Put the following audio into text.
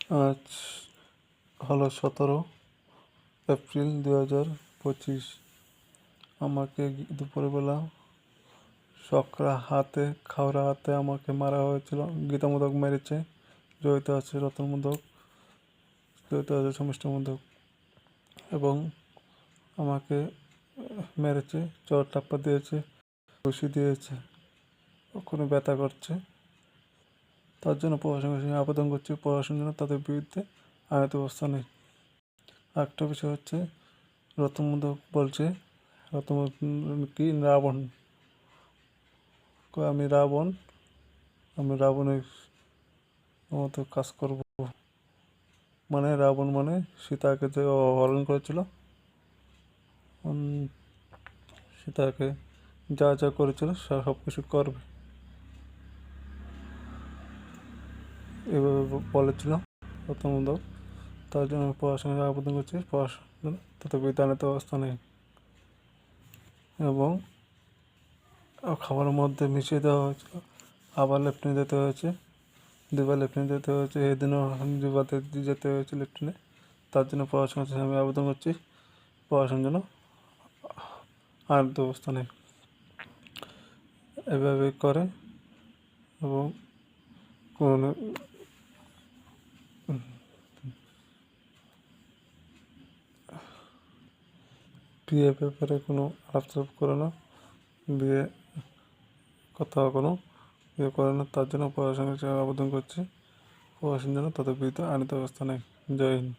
আজ হলো 17 এপ্রিল 2025। আমাকে দুপুরবেলা খাওড়া হাতে আমাকে মারা হয়েছিল। গীতা মোদক মেরেছে, জড়িত আছে রতন মোদক, জড়িত আছে সমিষ্ট মোদক, এবং আমাকে মেরেছে, চর টাপ্পা দিয়েছে, ঘুষি দিয়েছে, ওখানে ব্যথা করছে। তার জন্য প্রশাসনের সঙ্গে আবেদন করছি, প্রশাসনের জন্য তাদের বিরুদ্ধে আইনত ব্যবস্থা নেই। আরেকটা বিষয় হচ্ছে, রতন মোদক বলছে রতন কি রাবণ, আমি রাবণ, আমি রাবণের মতো কাজ করব। মানে রাবণ মানে সীতাকে যে অপহরণ করেছিল, সীতাকে যা যা করেছিল সব কিছু করবে, এভাবে বলেছিল রতন মোদক। তার জন্য আমি প্রশাসনের আবেদন করছি, প্রশাসন তাতে বিধানিত ব্যবস্থা নেই এবং খাবারের মধ্যে মিশিয়ে দেওয়া হয়েছিল, আবার লেফটিনে যেতে হয়েছে, দুবার লেফটিনে যেতে হয়েছে, এদিনও দুবার যেতে হয়েছে লেফটিনে। তার জন্য প্রশাসনের কাছে আমি আবেদন করছি, প্রশাসন যেন আইন ব্যবস্থা নেই, এভাবে করে এবং কোনো বিয়ে ব্যাপারে কোনো আলাপ করে না, বিয়ে কথা কোনো ইয়ে করে না। তার জন্য প্রশাসনের কাছে আবেদন করছি, প্রশাসন যেন তাদের বিরুদ্ধে আইনত ব্যবস্থা নেয়। জয় হিন্দ।